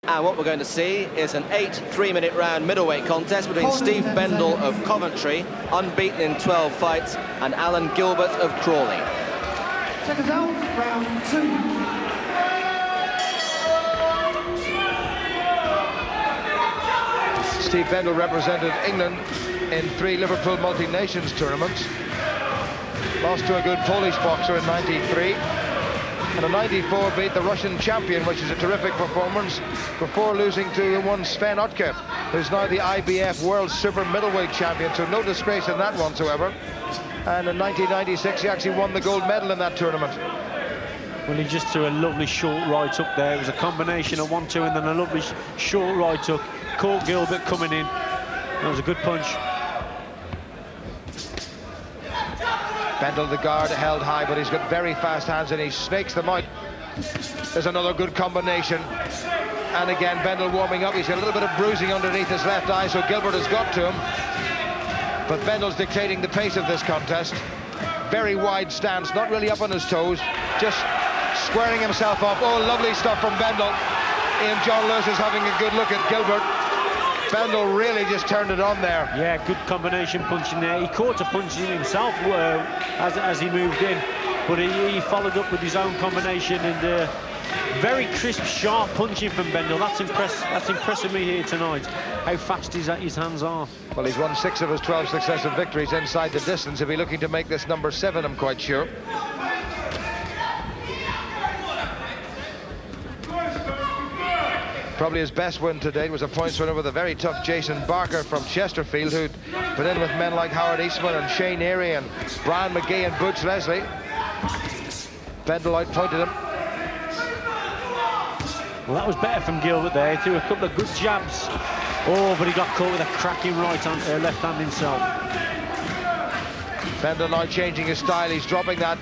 And what we're going to see is an 8 3-minute round middleweight contest between Steve Bendall of Coventry, unbeaten in 12 fights, and Alan Gilbert of Crawley. Seconds out, round 2. Steve Bendall represented England in 3 Liverpool multi-nations tournaments. Lost to a good Polish boxer in '93. And in '94 beat the Russian champion, which is a terrific performance, before losing to one Sven Ottke, who's now the IBF World Super Middleweight Champion, so no disgrace in that whatsoever. And in 1996 he actually won the gold medal in that tournament. Well, he just threw a lovely short right hook there. It was a combination of 1-2 and then a lovely short right hook. Caught Gilbert coming in. That was a good punch. Bendall, the guard, held high, but he's got very fast hands and he snakes them out. There's another good combination. And again, Bendall warming up. He's got a little bit of bruising underneath his left eye, so Gilbert has got to him. But Bendall's dictating the pace of this contest. Very wide stance, not really up on his toes, just squaring himself up. Oh, lovely stuff from Bendall. Ian John Lewis is having a good look at Gilbert. Bendall really just turned it on there. Yeah, good combination punching there. He caught a punch in himself as he moved in, but he followed up with his own combination, and very crisp, sharp punching from Bendall. That's impressing me here tonight, how fast his hands are. Well, he's won 6 of his 12 successive victories inside the distance. He'll be looking to make this number 7, I'm quite sure. Probably his best win to date was a points winner with a very tough Jason Barker from Chesterfield, who'd put in with men like Howard Eastman and Shane Erie and Brian McGee and Butch Leslie. Bendall outpointed him. Well, that was better from Gilbert there. He threw a couple of good jabs. Oh, but he got caught with a cracking left hand himself. Bendall now changing his style. He's dropping that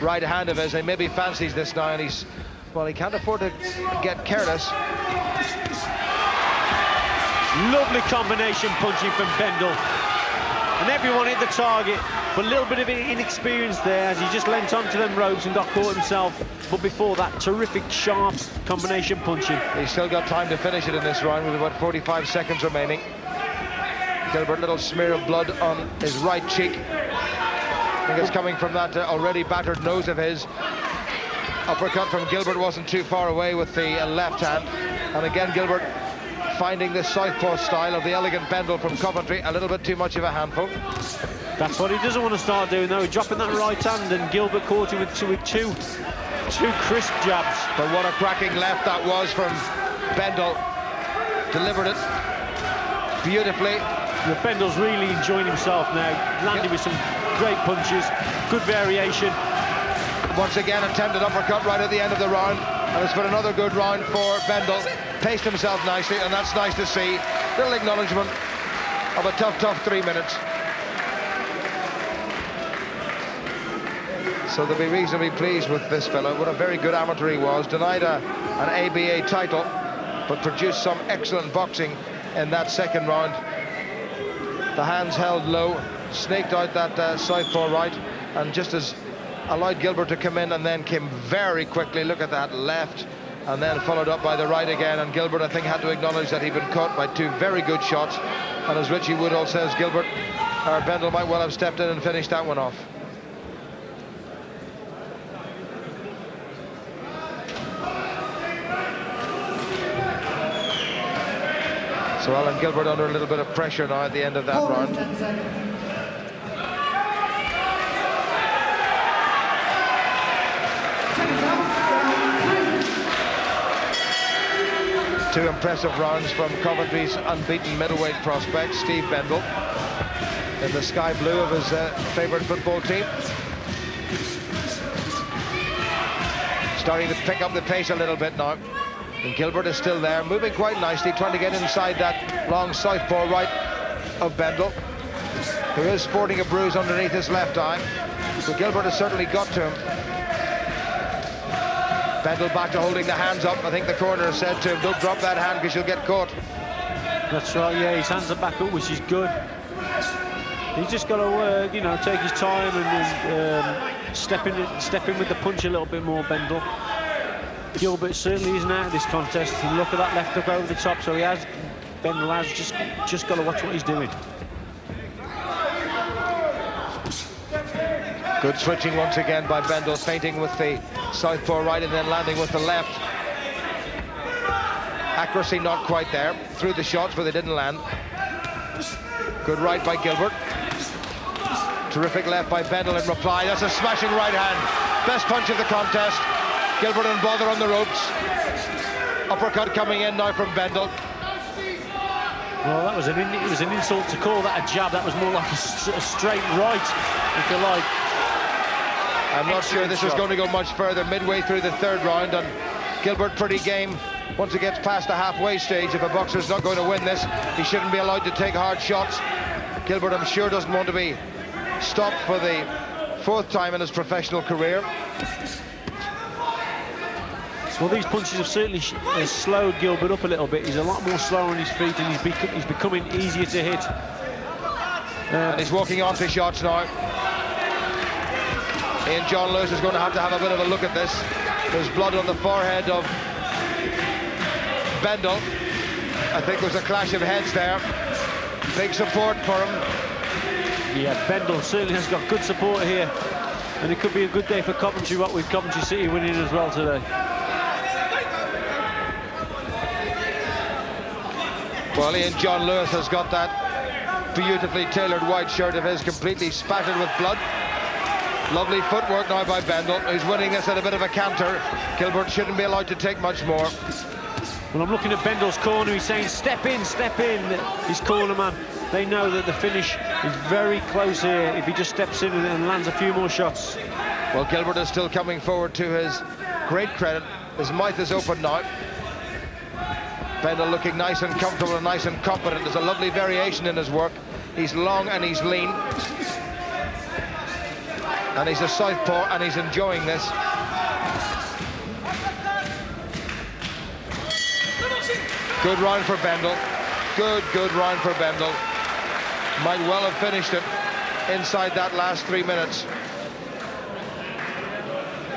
right hand of his, and maybe fancies this now, and he's, well, he can't afford to get careless. Lovely combination punching from Bendall. And everyone hit the target, but a little bit of inexperience there as he just leant onto them ropes and got caught himself. But before that, terrific, sharp combination punching. He's still got time to finish it in this round with about 45 seconds remaining. Gilbert, little smear of blood on his right cheek. I think it's coming from that already battered nose of his. Uppercut from Gilbert wasn't too far away with the left hand. And again, Gilbert finding the southpaw style of the elegant Bendall from Coventry a little bit too much of a handful. That's what he doesn't want to start doing, though. He's dropping that right hand, and Gilbert caught him with two crisp jabs. But what a cracking left that was from Bendall. Delivered it beautifully. Yeah, Bendall's really enjoying himself now. Landing with some great punches, good variation. Once again, attempted uppercut right at the end of the round, and it's been another good round for Bendall. Paced himself nicely, and that's nice to see. Little acknowledgement of a tough 3 minutes. So they'll be reasonably pleased with this fellow. What a very good amateur he was. Denied an ABA title, but produced some excellent boxing in that second round. The hands held low, snaked out that southpaw right, and just as allowed Gilbert to come in, and then came very quickly. Look at that left, and then followed up by the right again. And Gilbert, I think, had to acknowledge that he'd been caught by 2 very good shots. And as Richie Woodall says, Gilbert, or Bendall might well have stepped in and finished that one off. So Alan Gilbert under a little bit of pressure now at the end of that round. Two impressive rounds from Coventry's unbeaten middleweight prospect, Steve Bendall, in the sky blue of his favourite football team. Starting to pick up the pace a little bit now. And Gilbert is still there, moving quite nicely, trying to get inside that long southpaw right of Bendall, who is sporting a bruise underneath his left eye. So Gilbert has certainly got to him. Bendall back to holding the hands up. I think the corner said to him, don't drop that hand because you'll get caught. That's right, yeah, his hands are back up, which is good. He's just got to, you know, take his time and step in with the punch a little bit more, Bendall. Gilbert certainly isn't out of this contest. And look at that left hook over the top. So Bendall has just got to watch what he's doing. Good switching once again by Bendall, feinting with the southpaw right and then landing with the left. Accuracy not quite there. Through the shots, but they didn't land. Good right by Gilbert. Terrific left by Bendall in reply. That's a smashing right hand. Best punch of the contest. Gilbert and bother on the ropes. Uppercut coming in now from Bendall. Well, that was it was an insult to call that a jab. That was more like a straight right, if you like. I'm not sure this is going to go much further. Midway through the third round, and Gilbert pretty game. Once it gets past the halfway stage, if a boxer's not going to win this, he shouldn't be allowed to take hard shots. Gilbert, I'm sure, doesn't want to be stopped for the fourth time in his professional career. Well, these punches have certainly slowed Gilbert up a little bit. He's a lot more slower on his feet, and he's becoming easier to hit. And he's walking onto shots now. Ian John Lewis is going to have a bit of a look at this. There's blood on the forehead of Bendall. I think there's a clash of heads there. Big support for him. Yeah, Bendall certainly has got good support here, and it could be a good day for Coventry, what with Coventry City winning as well today. Well, Ian John Lewis has got that beautifully tailored white shirt of his completely spattered with blood. Lovely footwork now by Bendall, who's winning this at a bit of a canter. Gilbert shouldn't be allowed to take much more. Well, I'm looking at Bendall's corner. He's saying, step in, step in. His corner man, they know that the finish is very close here if he just steps in and lands a few more shots. Well, Gilbert is still coming forward to his great credit. His mouth is open now. Bendall looking nice and comfortable and nice and confident. There's a lovely variation in his work. He's long and he's lean. And he's a southpaw and he's enjoying this. Good round for Bendall. Good round for Bendall. Might well have finished it inside that last 3 minutes.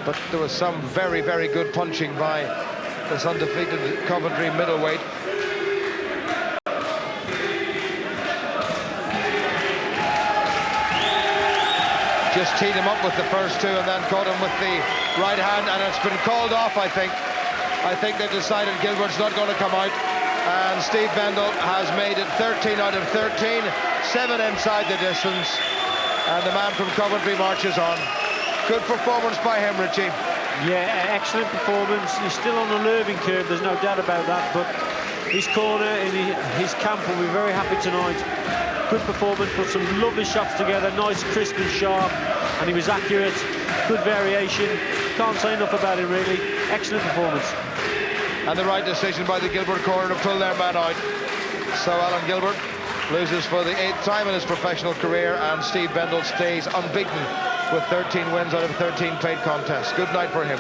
But there was some very good punching by this undefeated Coventry middleweight. Just teed him up with the first two and then caught him with the right hand, and it's been called off, I think. I think they've decided Gilbert's not going to come out, and Steve Bendall has made it 13 out of 13, 7 inside the distance, and the man from Coventry marches on. Good performance by him, Richie. Yeah, excellent performance. He's still on the learning curve, there's no doubt about that, but his corner in his camp will be very happy tonight. Good performance, put some lovely shots together, nice, crisp and sharp, and he was accurate. Good variation. Can't say enough about him, really. Excellent performance. And the right decision by the Gilbert corner to pull their man out. So Alan Gilbert loses for the 8th time in his professional career, and Steve Bendall stays unbeaten with 13 wins out of 13 paid contests. Good night for him.